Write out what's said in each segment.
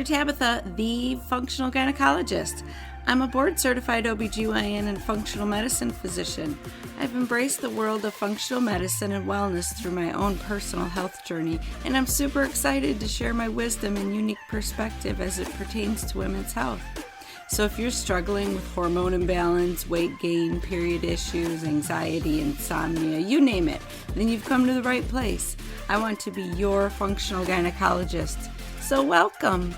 Tabitha, the functional gynecologist. I'm a board-certified OBGYN and functional medicine physician. I've embraced the world of functional medicine and wellness through my own personal health journey, and I'm super excited to share my wisdom and unique perspective as it pertains to women's health. So if you're struggling with hormone imbalance, weight gain, period issues, anxiety, insomnia, you name it, then you've come to the right place. I want to be your functional gynecologist. So welcome.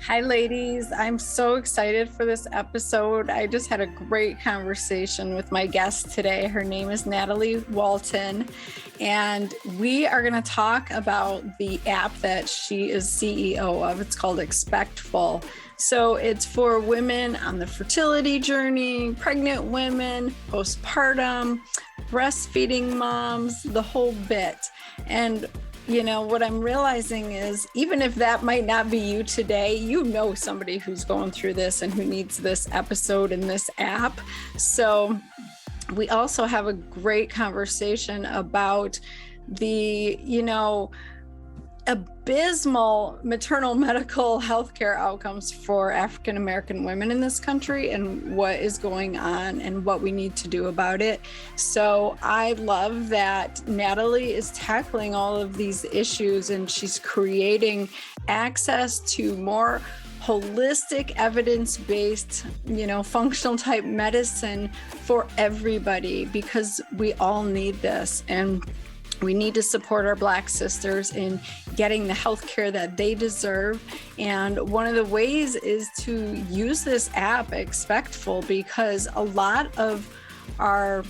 Hi ladies, I'm so excited for this episode. I just had a great conversation with my guest today. Her name is Nathalie Walton, and we are going to talk about the app that she is CEO of. It's called Expectful. So it's for women on the fertility journey, pregnant women, postpartum, breastfeeding moms, the whole bit. And you know, what I'm realizing is even if that might not be you today, you know somebody who's going through this and who needs this episode and this app. So we also have a great conversation about the, abysmal maternal medical healthcare outcomes for African American women in this country and what is going on and what we need to do about it. So I love that Nathalie is tackling all of these issues and she's creating access to more holistic, evidence-based, functional type medicine for everybody, because we all need this. And we need to support our Black sisters in getting the health care that they deserve. And one of the ways is to use this app, Expectful, because a lot of our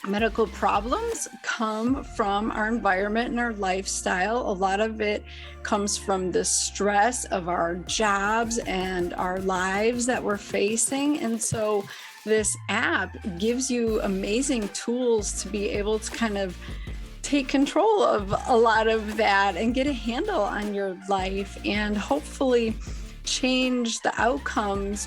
medical problems come from our environment and our lifestyle. A lot of it comes from the stress of our jobs and our lives that we're facing. And so this app gives you amazing tools to be able to kind of take control of a lot of that and get a handle on your life and hopefully change the outcomes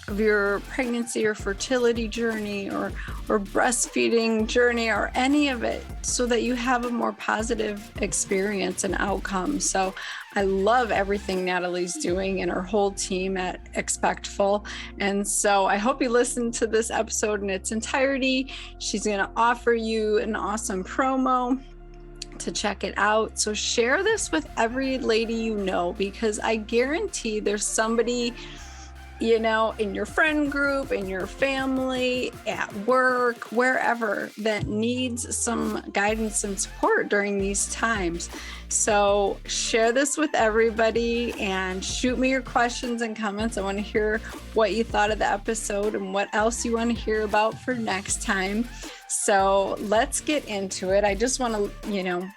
of your pregnancy or fertility journey or breastfeeding journey or any of it, so that you have a more positive experience and outcome. So I love everything Nathalie's doing and her whole team at Expectful. And so I hope you listen to this episode in its entirety. She's going to offer you an awesome promo to check it out. So share this with every lady you know, because I guarantee there's somebody in your friend group, in your family, at work, wherever, that needs some guidance and support during these times. So share this with everybody and shoot me your questions and comments. I want to hear what you thought of the episode and what else you want to hear about for next time. So let's get into it. I just want to,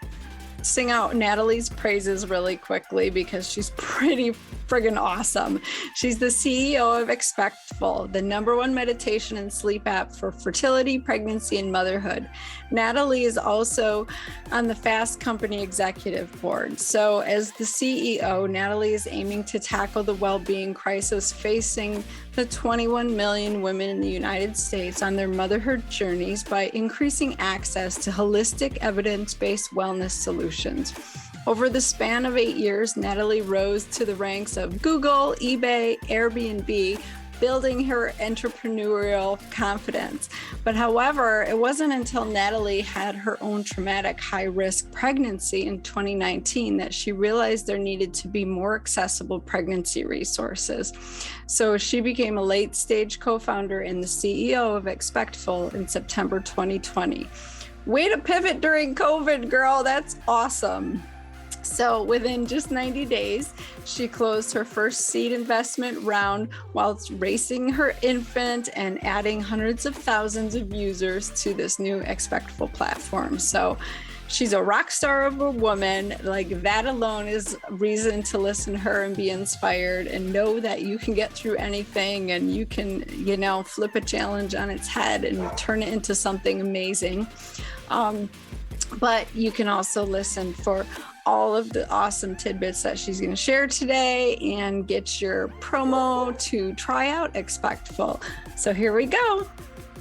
sing out Nathalie's praises really quickly because she's pretty friggin' awesome. She's the CEO of Expectful, the #1 meditation and sleep app for fertility, pregnancy, and motherhood. Nathalie is also on the Fast Company executive board. So as the CEO, Nathalie is aiming to tackle the wellbeing crisis facing the 21 million women in the United States on their motherhood journeys by increasing access to holistic, evidence-based wellness solutions. Over the span of 8 years, Nathalie rose to the ranks of Google, eBay, Airbnb, building her entrepreneurial confidence. But however, it wasn't until Nathalie had her own traumatic high-risk pregnancy in 2019 that she realized there needed to be more accessible pregnancy resources. So she became a late-stage co-founder and the CEO of Expectful in September 2020. Way to pivot during COVID, girl. That's awesome. So within just 90 days, she closed her first seed investment round whilst raising her infant and adding hundreds of thousands of users to this new Expectful platform. So she's a rock star of a woman. Like, that alone is reason to listen to her and be inspired and know that you can get through anything and you can, flip a challenge on its head and turn it into something amazing. But you can also listen for all of the awesome tidbits that she's going to share today and get your promo to try out Expectful. So here we go.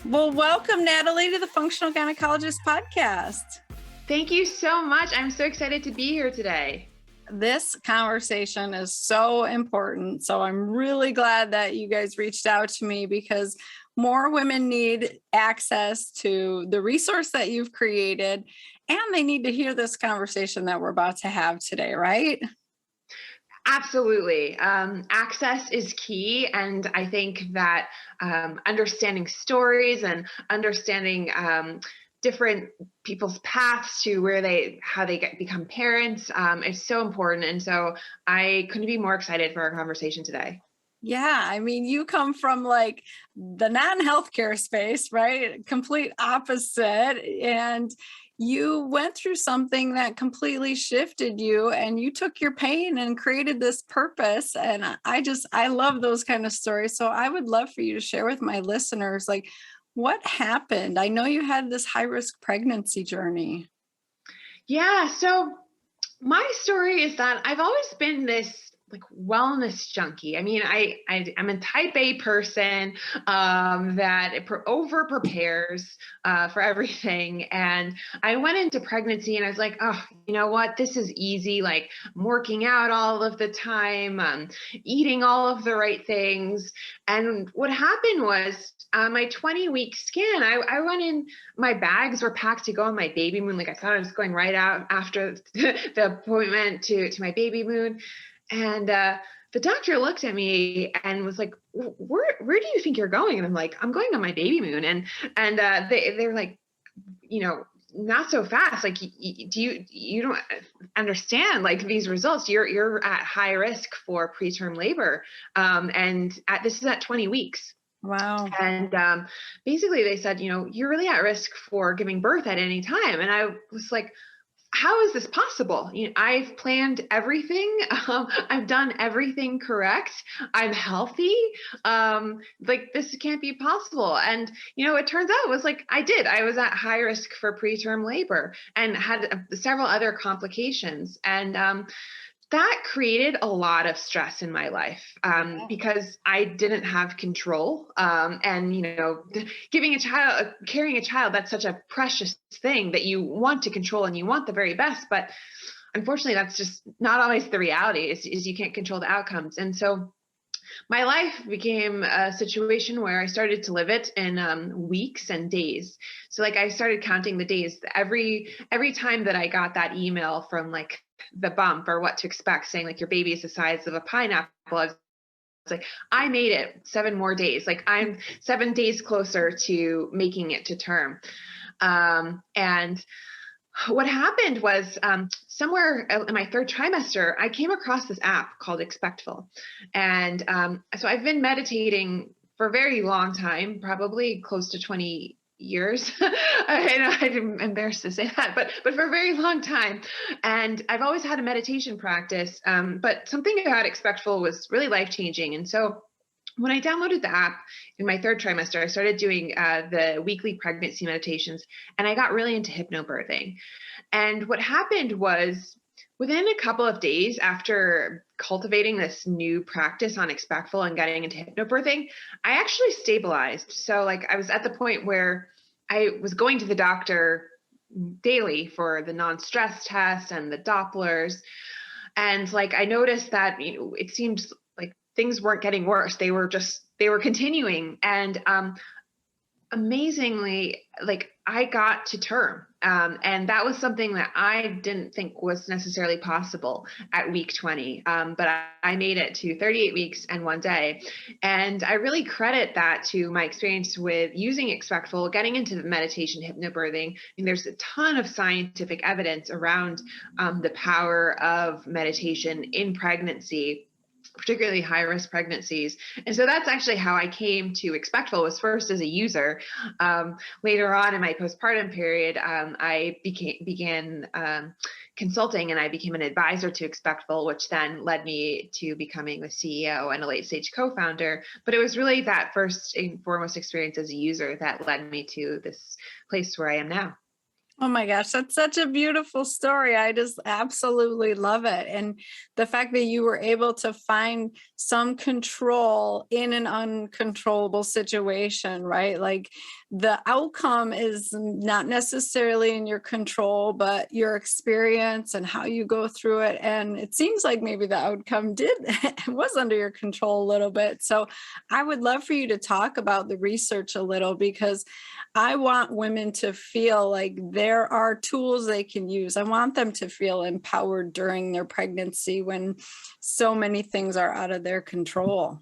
Well, welcome, Nathalie, to the Functional Gynecologist Podcast. Thank you so much. I'm so excited to be here today. This conversation is so important. So I'm really glad that you guys reached out to me because more women need access to the resource that you've created, and they need to hear this conversation that we're about to have today, right? Absolutely. Access is key. And I think that understanding stories and understanding different people's paths to how they become parents is so important. And so I couldn't be more excited for our conversation today. Yeah, I mean, you come from like the non-healthcare space, right? Complete opposite. And you went through something that completely shifted you, and you took your pain and created this purpose. And I love those kind of stories. So I would love for you to share with my listeners, like, what happened? I know you had this high-risk pregnancy journey. Yeah. So my story is that I've always been this like wellness junkie. I mean, I'm a type A person that over prepares for everything. And I went into pregnancy and I was like, oh, you know what? This is easy. Like I'm working out all of the time, eating all of the right things. And what happened was my 20-week scan, I went in, my bags were packed to go on my baby moon. Like I thought I was going right out after the appointment to my baby moon. And the doctor looked at me and was like, where do you think you're going? And I'm like, I'm going on my baby moon. And they're like, you know, not so fast. Like, you don't understand like these results. You're at high risk for preterm labor. And this is at 20 weeks. Wow. And basically they said, you know, you're really at risk for giving birth at any time. And I was like, how is this possible? You know, I've planned everything. I've done everything correct. I'm healthy. Like this can't be possible. And, you know, it turns out it was like, I was at high risk for preterm labor and had several other complications. And, that created a lot of stress in my life because I didn't have control. And, you know, carrying a child, that's such a precious thing that you want to control and you want the very best. But unfortunately, that's just not always the reality is you can't control the outcomes. And so my life became a situation where I started to live it in weeks and days. So like I started counting the days every time that I got that email from like the bump or what to expect saying like your baby is the size of a pineapple. I was like, I made it 7 more days. Like I'm 7 days closer to making it to term. And what happened was somewhere in my 3rd trimester, I came across this app called Expectful. And so I've been meditating for a very long time, probably close to 20 years. I know I'm embarrassed to say that, but for a very long time. And I've always had a meditation practice, but something about Expectful was really life-changing. And so when I downloaded the app in my 3rd trimester, I started doing the weekly pregnancy meditations, and I got really into hypnobirthing. And what happened was within a couple of days after cultivating this new practice on Expectful and getting into hypnobirthing, I actually stabilized. So like I was at the point where I was going to the doctor daily for the non-stress test and the Dopplers. And like I noticed that, you know, it seemed like things weren't getting worse. They were continuing. And amazingly, like I got to term. And that was something that I didn't think was necessarily possible at week 20. But I made it to 38 weeks and 1 day. And I really credit that to my experience with using Expectful, getting into the meditation, hypnobirthing. I mean, there's a ton of scientific evidence around the power of meditation in pregnancy, particularly high-risk pregnancies. And so that's actually how I came to Expectful, was first as a user. Later on in my postpartum period, I began consulting, and I became an advisor to Expectful, which then led me to becoming the CEO and a late-stage co-founder. But it was really that first and foremost experience as a user that led me to this place where I am now. Oh my gosh, that's such a beautiful story. I just absolutely love it. And the fact that you were able to find some control in an uncontrollable situation, right? Like the outcome is not necessarily in your control, but your experience and how you go through it. And it seems like maybe the outcome did was under your control a little bit. So I would love for you to talk about the research a little, because I want women to feel like there are tools they can use. I want them to feel empowered during their pregnancy when so many things are out of their control.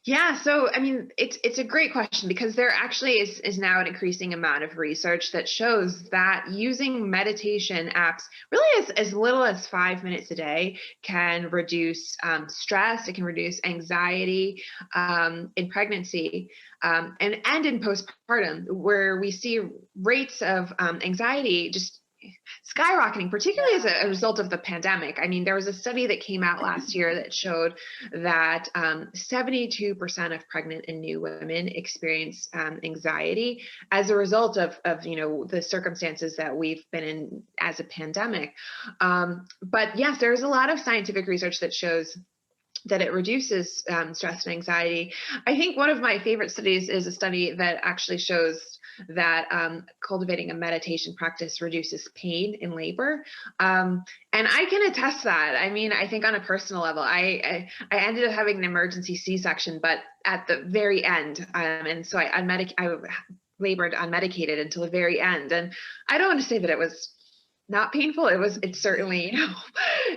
Yeah, so I mean, it's a great question because there actually is now an increasing amount of research that shows that using meditation apps, really as little as 5 minutes a day, can reduce stress. It can reduce anxiety in pregnancy and in postpartum, where we see rates of anxiety just skyrocketing, particularly as a result of the pandemic. I mean, there was a study that came out last year that showed that 72% of pregnant and new women experience anxiety as a result of the circumstances that we've been in as a pandemic. But yes, there's a lot of scientific research that shows that it reduces stress and anxiety. I think one of my favorite studies is a study that actually shows that cultivating a meditation practice reduces pain in labor. And I can attest to that. I mean, I think on a personal level, I ended up having an emergency C-section, but at the very end. And so I labored unmedicated until the very end. And I don't want to say that it was not painful. It's certainly,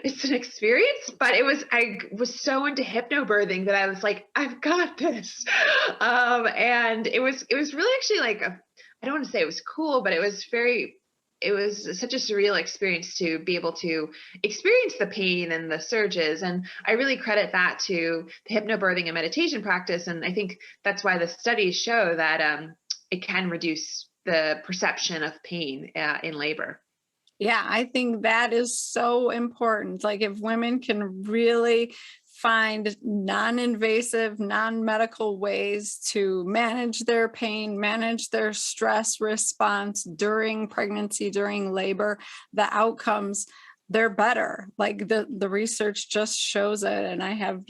it's an experience, but I was so into hypnobirthing that I was like, I've got this. And it was really actually like, I don't want to say it was cool, but it was such a surreal experience to be able to experience the pain and the surges. And I really credit that to the hypnobirthing and meditation practice. And I think that's why the studies show that it can reduce the perception of pain in labor. Yeah, I think that is so important. Like if women can really find non-invasive, non-medical ways to manage their pain, manage their stress response during pregnancy, during labor, the outcomes, they're better. Like the research just shows it. And I have,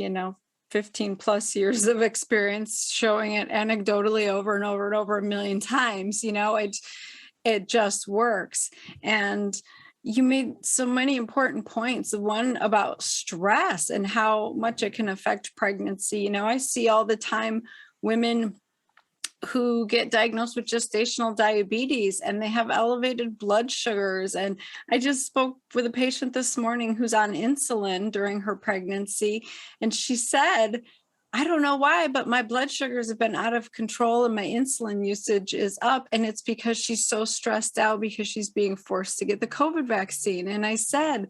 15 plus years of experience showing it anecdotally over and over and over a million times. It just works. And you made so many important points. One about stress and how much it can affect pregnancy. I see all the time women who get diagnosed with gestational diabetes and they have elevated blood sugars. And I just spoke with a patient this morning who's on insulin during her pregnancy. And she said, I don't know why, but my blood sugars have been out of control and my insulin usage is up. And it's because she's so stressed out because she's being forced to get the COVID vaccine. And I said,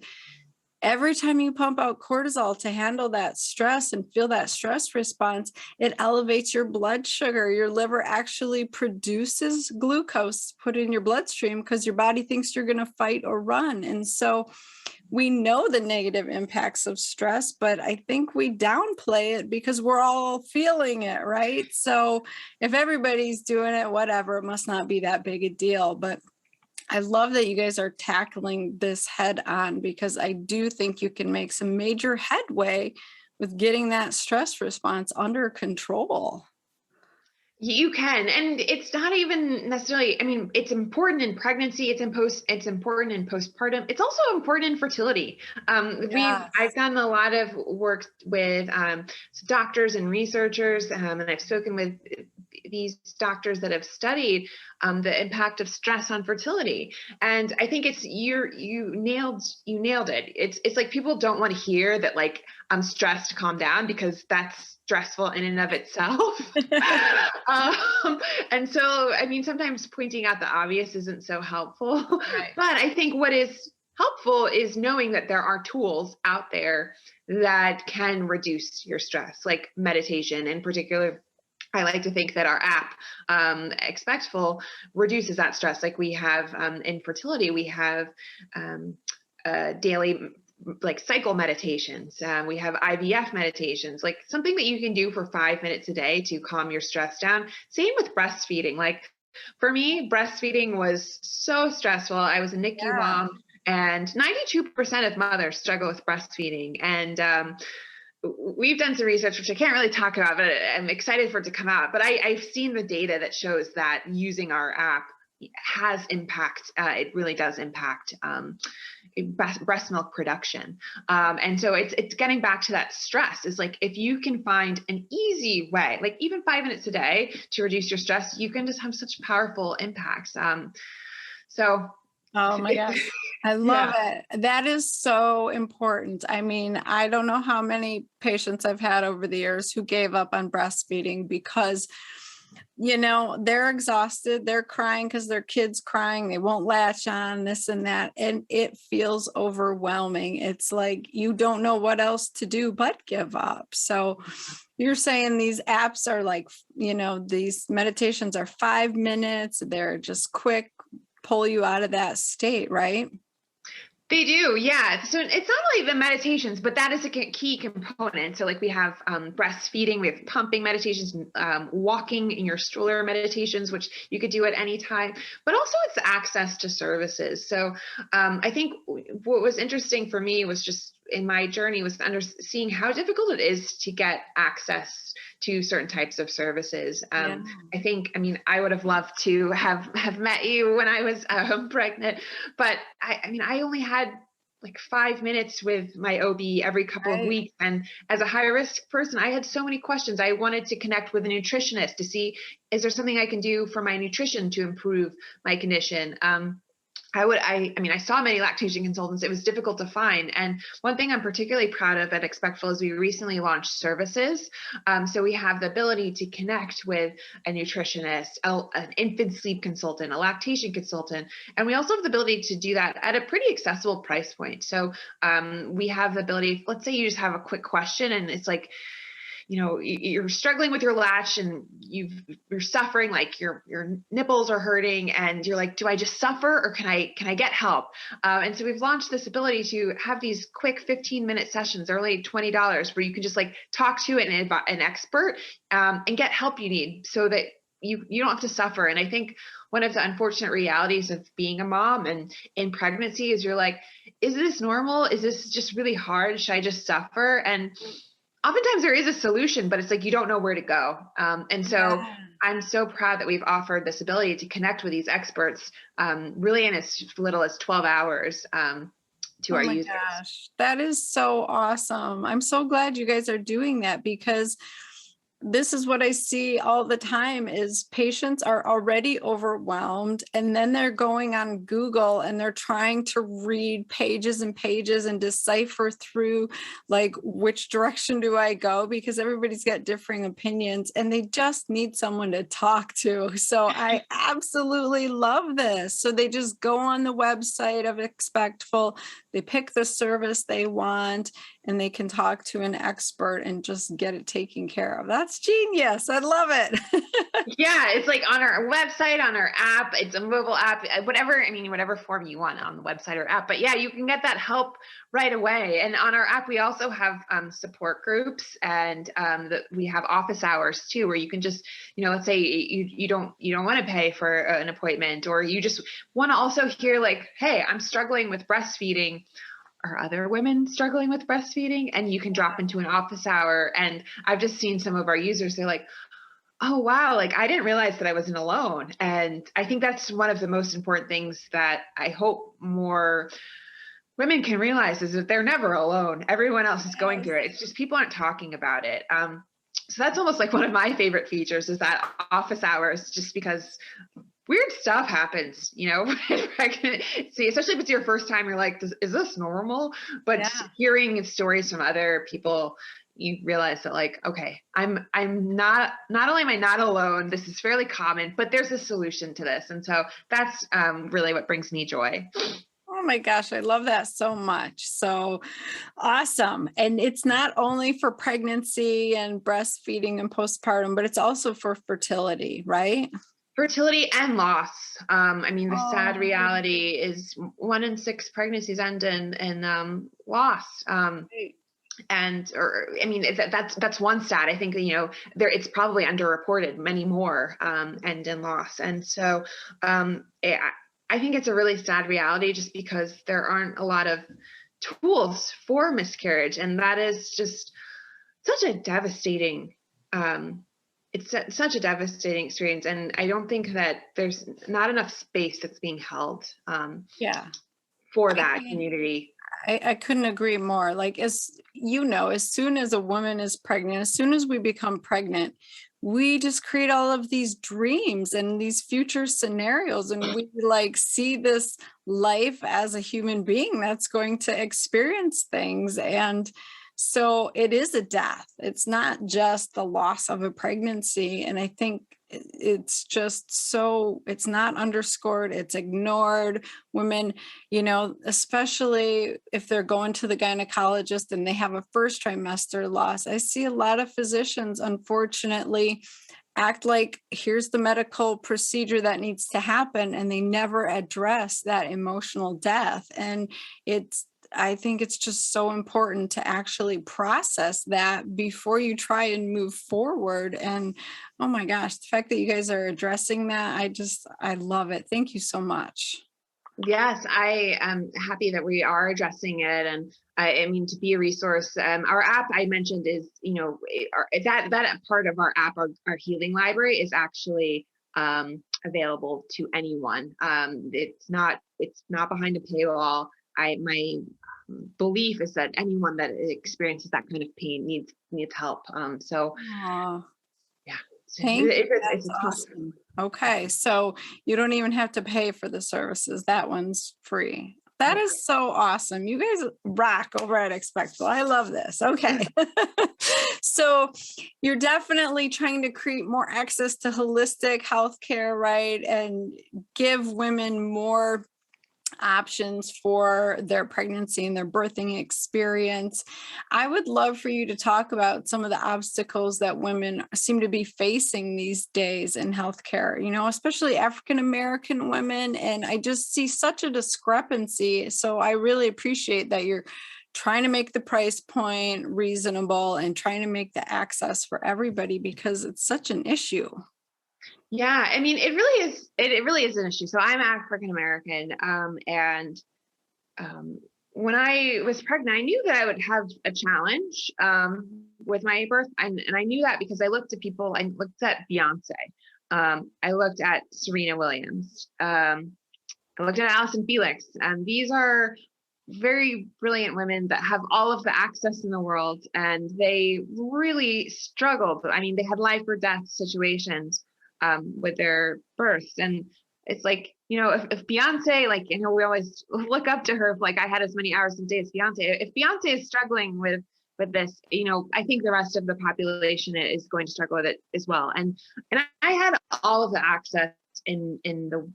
every time you pump out cortisol to handle that stress and feel that stress response, it elevates your blood sugar. Your liver actually produces glucose put in your bloodstream because your body thinks you're going to fight or run. And so we know the negative impacts of stress, but I think we downplay it because we're all feeling it, right? So if everybody's doing it, whatever, it must not be that big a deal. But I love that you guys are tackling this head on, because I do think you can make some major headway with getting that stress response under control. You can, and it's not even necessarily, I mean, it's important in pregnancy, it's important in postpartum. It's also important in fertility. I've done a lot of work with doctors and researchers, and I've spoken with these doctors that have studied the impact of stress on fertility. And I think you nailed it. It's like people don't want to hear that, like, I'm stressed, calm down, because that's stressful in and of itself. And so, I mean, sometimes pointing out the obvious isn't so helpful. Right. But I think what is helpful is knowing that there are tools out there that can reduce your stress, like meditation in particular. I like to think that our app, Expectful, reduces that stress. Like we have in fertility, we have daily like cycle meditations. We have IVF meditations, like something that you can do for 5 minutes a day to calm your stress down. Same with breastfeeding. Like For me, breastfeeding was so stressful. I was a NICU Yeah. mom, and 92% of mothers struggle with breastfeeding. And we've done some research, which I can't really talk about, but I'm excited for it to come out. But I've seen the data that shows that using our app has impact. It really does impact breast milk production. And so it's getting back to that stress. Is like, if you can find an easy way, like even 5 minutes a day to reduce your stress, you can just have such powerful impacts. So Oh my gosh. I love yeah. it. That is so important. I mean, I don't know how many patients I've had over the years who gave up on breastfeeding because, they're exhausted. They're crying because their kid's crying. They won't latch on, this and that. And it feels overwhelming. It's like you don't know what else to do but give up. So you're saying these apps are like, these meditations are 5 minutes. They're just quick, pull you out of that state, right? They do, yeah. So it's not only the meditations, but that is a key component. So, like, we have breastfeeding, we have pumping meditations, walking in your stroller meditations, which you could do at any time. But also, it's access to services. So, I think what was interesting for me was just in my journey was seeing how difficult it is to get access to certain types of services. Yeah. I mean, I would have loved to have met you when I was pregnant, but I only had like 5 minutes with my OB every couple of Right. weeks. And as a high risk person, I had so many questions. I wanted to connect with a nutritionist to see, is there something I can do for my nutrition to improve my condition? I saw many lactation consultants. It was difficult to find. And one thing I'm particularly proud of at Expectful is we recently launched services. So we have the ability to connect with a nutritionist, an infant sleep consultant, a lactation consultant. And we also have the ability to do that at a pretty accessible price point. So we have the ability, let's say you just have a quick question and it's like, you're struggling with your latch and you're suffering, like your nipples are hurting, and you're like, do I just suffer or can I get help? And so we've launched this ability to have these quick 15-minute sessions. They're only $20, where you can just like talk to an expert and get help you need, so that you don't have to suffer. And I think one of the unfortunate realities of being a mom and in pregnancy is you're like, is this normal? Is this just really hard? Should I just suffer? And oftentimes there is a solution, but it's like you don't know where to go. And so Yeah. I'm so proud that we've offered this ability to connect with these experts really in as little as 12 hours to Oh our my users. gosh. That is so awesome. I'm so glad you guys are doing that, because this is what I see all the time is patients are already overwhelmed, and then they're going on Google and they're trying to read pages and pages and decipher through, like, which direction do I go, because everybody's got differing opinions and they just need someone to talk to. So I absolutely love this. So they just go on the website of Expectful, they pick the service they want, and they can talk to an expert and just get it taken care of. That's genius. I love it. Yeah, it's like on our website, on our app. It's a mobile app, whatever form you want on the website or app. But yeah, you can get that help right away. And on our app, we also have support groups, and we have office hours too, where you can just, let's say you don't want to pay for an appointment, or you just want to also hear like, hey, I'm struggling with breastfeeding. Are other women struggling with breastfeeding? And you can drop into an office hour. And I've just seen some of our users, they're like, oh, wow, like I didn't realize that I wasn't alone. And I think that's one of the most important things that I hope more women can realize, is that they're never alone. Everyone else is going through it. It's just people aren't talking about it. So that's almost like one of my favorite features, is that office hours, just because weird stuff happens, in pregnancy, especially if it's your first time. You're like, is this normal? But Yeah. hearing stories from other people, you realize that, like, okay, I'm not only am I not alone, this is fairly common, but there's a solution to this. And so that's really what brings me joy. Oh my gosh, I love that so much. So awesome. And it's not only for pregnancy and breastfeeding and postpartum, but it's also for fertility, right? Fertility and loss. The sad Oh, reality is 1 in 6 pregnancies end in loss. right. or I mean, that's one stat. I think, there, it's probably underreported, many more end in loss. And so I think it's a really sad reality, just because there aren't a lot of tools for miscarriage. And that is just such a devastating, such a devastating experience. And I don't think that there's not enough space that's being held Yeah. for I that mean, community. I couldn't agree more. Like, as you know, as soon as a woman is pregnant, as soon as we become pregnant, we just create all of these dreams and these future scenarios. And we like see this life as a human being that's going to experience things. And so it is a death. It's not just the loss of a pregnancy. And I think it's just so, it's not underscored, it's ignored. Women, especially if they're going to the gynecologist and they have a first trimester loss, I see a lot of physicians, unfortunately, act like here's the medical procedure that needs to happen, and they never address that emotional death. And I think it's just so important to actually process that before you try and move forward. And oh my gosh, the fact that you guys are addressing that, I love it. Thank you so much. Yes, I am happy that we are addressing it. And I mean, to be a resource, our app I mentioned is, that part of our app, our healing library, is actually available to anyone. It's not behind a paywall. My belief is that anyone that experiences that kind of pain needs help. So Aw, yeah, thank you. it's That's a tough. awesome. Okay, so you don't even have to pay for the services. That one's free. That is so awesome. You guys rock over at Expectful. I love this. Okay. So you're definitely trying to create more access to holistic healthcare, right? And give women more options for their pregnancy and their birthing experience. I would love for you to talk about some of the obstacles that women seem to be facing these days in healthcare, especially African American women. And I just see such a discrepancy. So I really appreciate that you're trying to make the price point reasonable and trying to make the access for everybody, because it's such an issue. Yeah, I mean, it really is. It really is an issue. So I'm African American, and when I was pregnant, I knew that I would have a challenge with my birth, and I knew that because I looked at people. I looked at Beyonce. I looked at Serena Williams. I looked at Allison Felix, and these are very brilliant women that have all of the access in the world, and they really struggled. I mean, they had life or death situations with their births. And it's like, if Beyonce, like, we always look up to her, like, I had as many hours a day as Beyonce. If Beyonce is struggling with this, I think the rest of the population is going to struggle with it as well. And I had all of the access in the,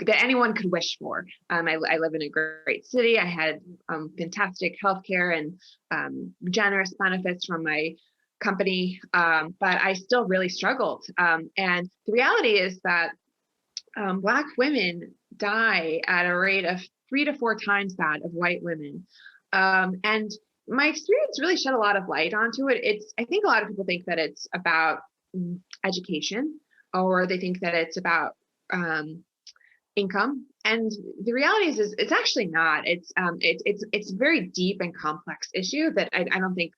that anyone could wish for. I live in a great city. I had fantastic healthcare and generous benefits from my company, but I still really struggled. And the reality is that Black women die at a rate of 3 to 4 times that of white women. And my experience really shed a lot of light onto it. I think a lot of people think that it's about education, or they think that it's about income. And the reality is it's actually not. It's a very deep and complex issue that I think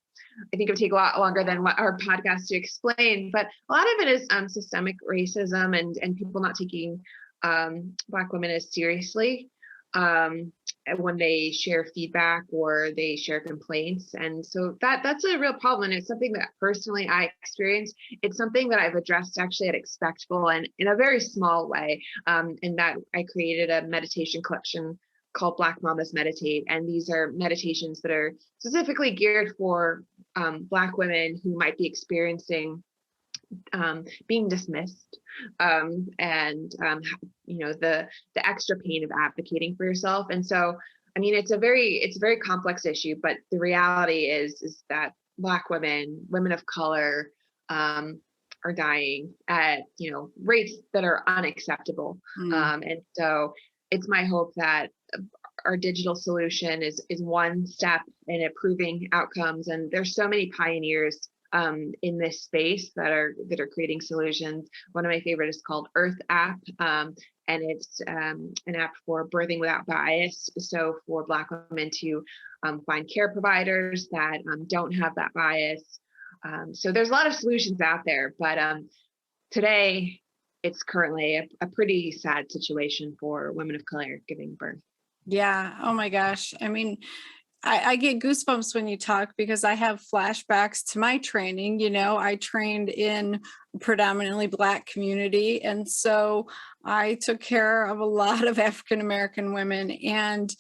it would take a lot longer than what our podcast to explain. But a lot of it is systemic racism and people not taking Black women as seriously when they share feedback or they share complaints. And so that's a real problem. And it's something that personally I experienced. It's something that I've addressed actually at Expectful, and in a very small way, in that I created a meditation collection called Black Mamas Meditate. And these are meditations that are specifically geared for Black women who might be experiencing being dismissed, and the extra pain of advocating for yourself. And so, I mean, it's a very complex issue, but the reality is that Black women of color, are dying at rates that are unacceptable. And so it's my hope that our digital solution is one step in improving outcomes. And there's so many pioneers in this space that are creating solutions. One of my favorite is called Earth App. And it's an app for birthing without bias. So for Black women to find care providers that don't have that bias. So there's a lot of solutions out there, but today it's currently a pretty sad situation for women of color giving birth. Yeah. Oh my gosh. I mean, I get goosebumps when you talk because I have flashbacks to my training. I trained in a predominantly Black community. And so I took care of a lot of African American women. And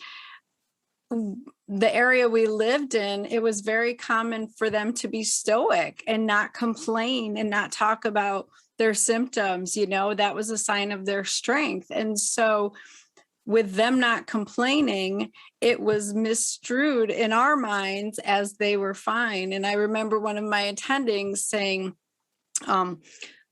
the area we lived in, it was very common for them to be stoic and not complain and not talk about their symptoms. That was a sign of their strength. And so with them not complaining, it was misstrued in our minds as they were fine. And I remember one of my attendings saying,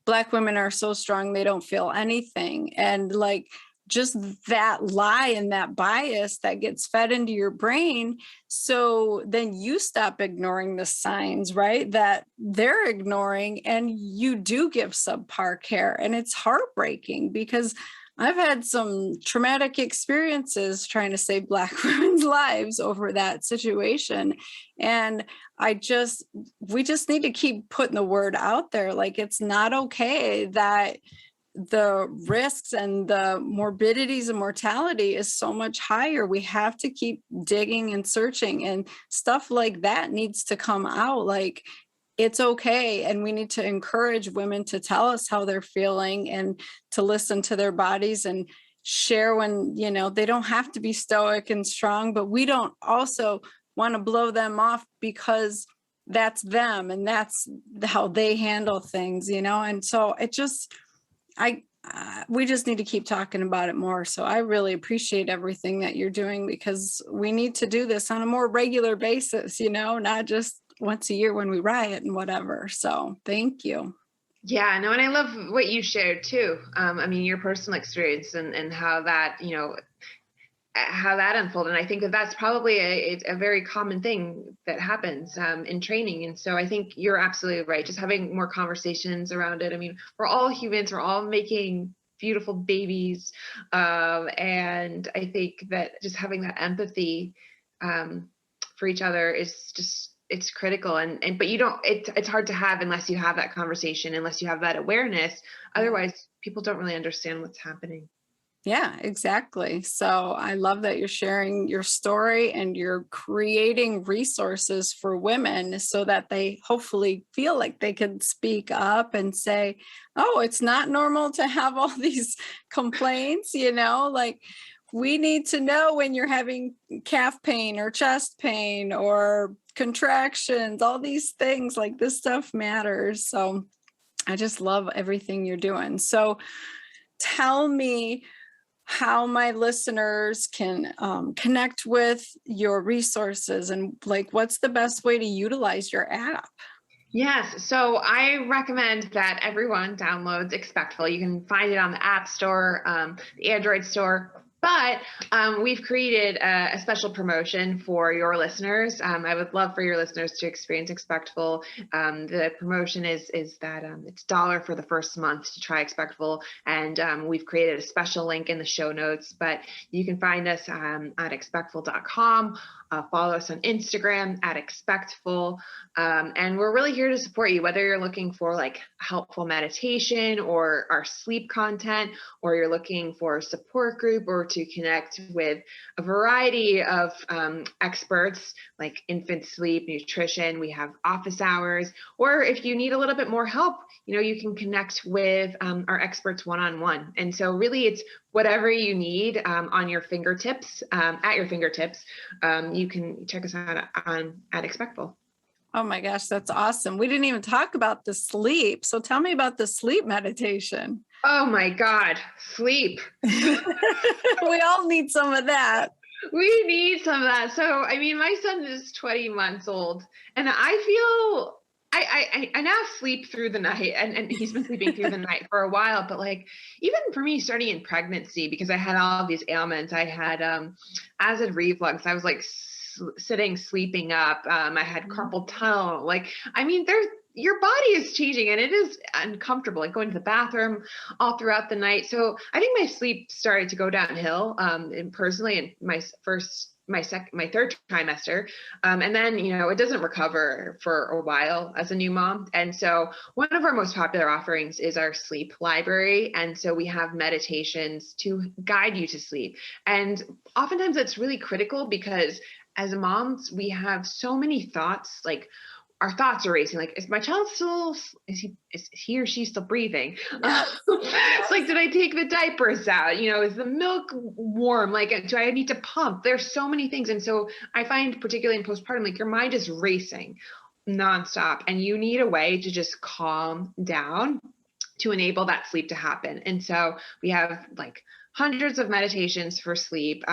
Black women are so strong, they don't feel anything. And like, just that lie and that bias that gets fed into your brain. So then you stop ignoring the signs, right? That they're ignoring, and you do give subpar care. And it's heartbreaking because I've had some traumatic experiences trying to save Black women's lives over that situation. And we just need to keep putting the word out there. Like, it's not okay that the risks and the morbidities and mortality is so much higher. We have to keep digging and searching, and stuff like that needs to come out. Like, it's okay. And we need to encourage women to tell us how they're feeling and to listen to their bodies and share when, they don't have to be stoic and strong, but we don't also want to blow them off because that's them and that's how they handle things, And so we just need to keep talking about it more. So I really appreciate everything that you're doing, because we need to do this on a more regular basis, not just once a year when we riot and whatever. So thank you. Yeah, no, and I love what you shared too. I mean, your personal experience and how that, how that unfolded. And I think that that's probably a very common thing that happens in training. And so I think you're absolutely right. Just having more conversations around it. I mean, we're all humans. We're all making beautiful babies. And I think that just having that empathy for each other is just, it's critical. But it's hard to have unless you have that conversation, unless you have that awareness. Otherwise, people don't really understand what's happening. Yeah, exactly. So I love that you're sharing your story and you're creating resources for women so that they hopefully feel like they can speak up and say, oh, it's not normal to have all these complaints, like we need to know when you're having calf pain or chest pain or contractions, all these things, like this stuff matters. So I just love everything you're doing. So tell me how my listeners can connect with your resources and like what's the best way to utilize your app. Yes. So I recommend that everyone downloads Expectful. You can find it on the App Store, the Android store. But we've created a special promotion for your listeners. I would love for your listeners to experience Expectful. The promotion is that it's $1 for the first month to try Expectful. And we've created a special link in the show notes. But you can find us at expectful.com. Follow us on Instagram at Expectful. And we're really here to support you, whether you're looking for like helpful meditation or our sleep content, or you're looking for a support group or to connect with a variety of experts like infant sleep, nutrition. We have office hours, or if you need a little bit more help, you can connect with our experts one-on-one. And so really it's whatever you need on your fingertips, at your fingertips. You can check us out at Expectful. Oh my gosh, that's awesome. We didn't even talk about the sleep. So tell me about the sleep meditation. Oh my God, sleep. We all need some of that. We need some of that. So, I mean, my son is 20 months old and I feel I now sleep through the night, and he's been sleeping through the night for a while, but like even for me starting in pregnancy, because I had all of these ailments, I had acid reflux. I was like sitting, sleeping up. I had carpal tunnel. Like, I mean, your body is changing and it is uncomfortable, like going to the bathroom all throughout the night. So I think my sleep started to go downhill, and personally in my third trimester. And then, it doesn't recover for a while as a new mom. And so one of our most popular offerings is our sleep library. And so we have meditations to guide you to sleep. And oftentimes it's really critical because as moms, we have so many thoughts, like our thoughts are racing. Like, is my child still, is he or she still breathing? Yeah. It's like, did I take the diapers out? Is the milk warm? Like, do I need to pump? There's so many things. And so I find particularly in postpartum, like your mind is racing nonstop and you need a way to just calm down to enable that sleep to happen. And so we have like hundreds of meditations for sleep.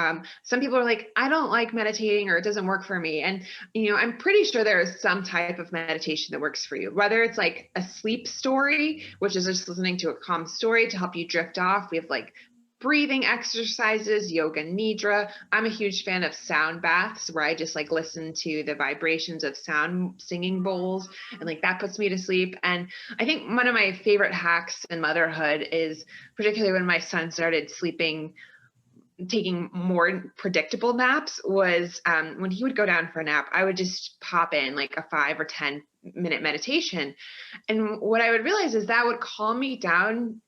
Some people are like, I don't like meditating or it doesn't work for me. And, I'm pretty sure there is some type of meditation that works for you, whether it's like a sleep story, which is just listening to a calm story to help you drift off. We have like breathing exercises, yoga nidra. I'm a huge fan of sound baths where I just like listen to the vibrations of sound singing bowls, and like that puts me to sleep. And I think one of my favorite hacks in motherhood is particularly when my son started taking more predictable naps was when he would go down for a nap, I would just pop in like a 5 or 10-minute meditation. And what I would realize is that would calm me down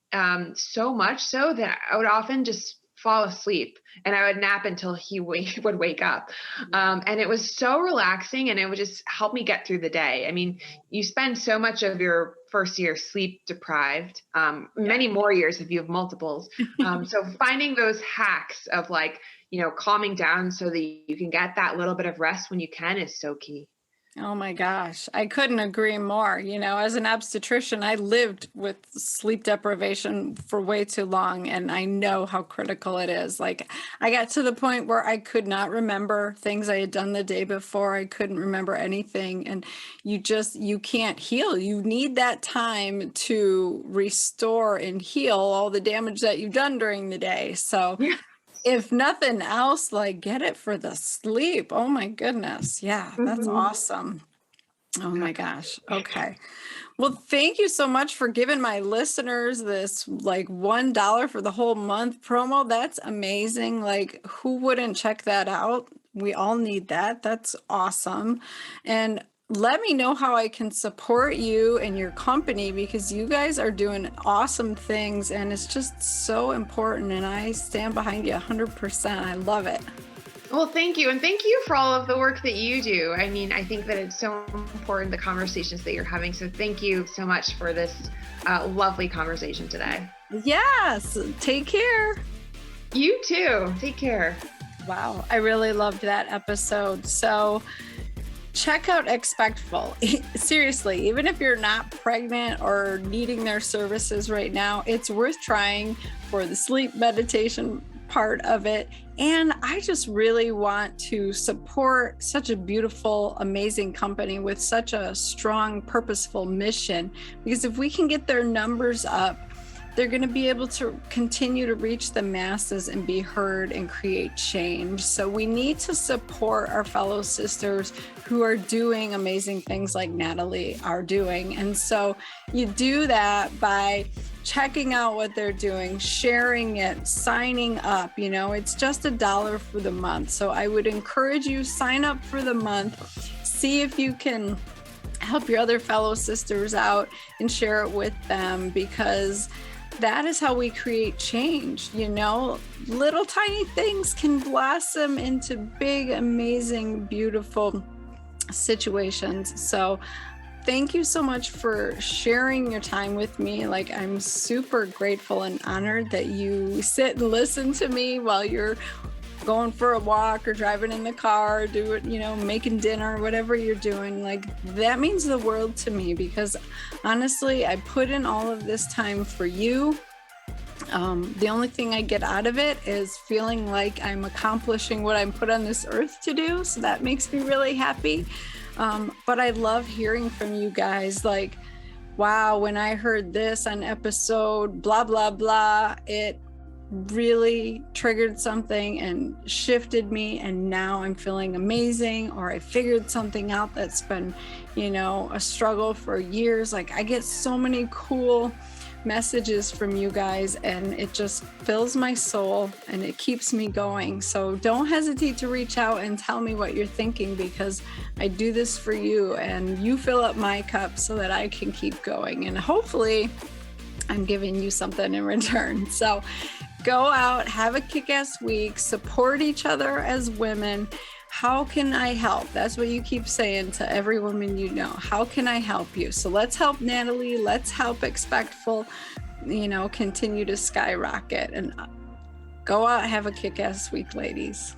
so much so that I would often just fall asleep and I would nap until he would wake up. And it was so relaxing and it would just help me get through the day. I mean, you spend so much of your first year sleep deprived, many more years if you have multiples. So finding those hacks of like, calming down so that you can get that little bit of rest when you can is so key. Oh my gosh, I couldn't agree more. As an obstetrician, I lived with sleep deprivation for way too long, and I know how critical it is. Like, I got to the point where I could not remember things I had done the day before. I couldn't remember anything, and you can't heal. You need that time to restore and heal all the damage that you've done during the day. So Yeah. if nothing else, like get it for the sleep. Oh my goodness. Yeah, that's awesome. Oh my gosh. Okay. Well, thank you so much for giving my listeners this like $1 for the whole month promo. That's amazing. Like, who wouldn't check that out? We all need that. That's awesome. And let me know how I can support you and your company, because you guys are doing awesome things and it's just so important. And I stand behind you 100%. I love it. Well, thank you. And thank you for all of the work that you do. I mean, I think that it's so important, the conversations that you're having. So thank you so much for this lovely conversation today. Yes. Take care. You too. Take care. Wow. I really loved that episode. So check out Expectful. Seriously, even if you're not pregnant or needing their services right now, it's worth trying for the sleep meditation part of it. And I just really want to support such a beautiful, amazing company with such a strong, purposeful mission, because if we can get their numbers up, they're going to be able to continue to reach the masses and be heard and create change. So we need to support our fellow sisters who are doing amazing things like Nathalie are doing. And so you do that by checking out what they're doing, sharing it, signing up. It's just $1 for the month. So I would encourage you, sign up for the month, see if you can help your other fellow sisters out and share it with them, because that is how we create change. Little tiny things can blossom into big, amazing, beautiful situations. So thank you so much for sharing your time with me. Like, I'm super grateful and honored that you sit and listen to me while you're going for a walk or driving in the car, making dinner, whatever you're doing. Like, that means the world to me, because honestly, I put in all of this time for you. The only thing I get out of it is feeling like I'm accomplishing what I'm put on this earth to do. So that makes me really happy. But I love hearing from you guys. Like, wow, when I heard this on episode blah, blah, blah, it really triggered something and shifted me, and now I'm feeling amazing, or I figured something out that's been, a struggle for years. Like, I get so many cool messages from you guys, and it just fills my soul and it keeps me going. So don't hesitate to reach out and tell me what you're thinking, because I do this for you and you fill up my cup so that I can keep going, and hopefully I'm giving you something in return. So go out, have a kick-ass week, support each other as women. How can I help? That's what you keep saying to every woman you know. How can I help you? So let's help Nathalie. Let's help Expectful, continue to skyrocket, and go out, have a kick-ass week, ladies.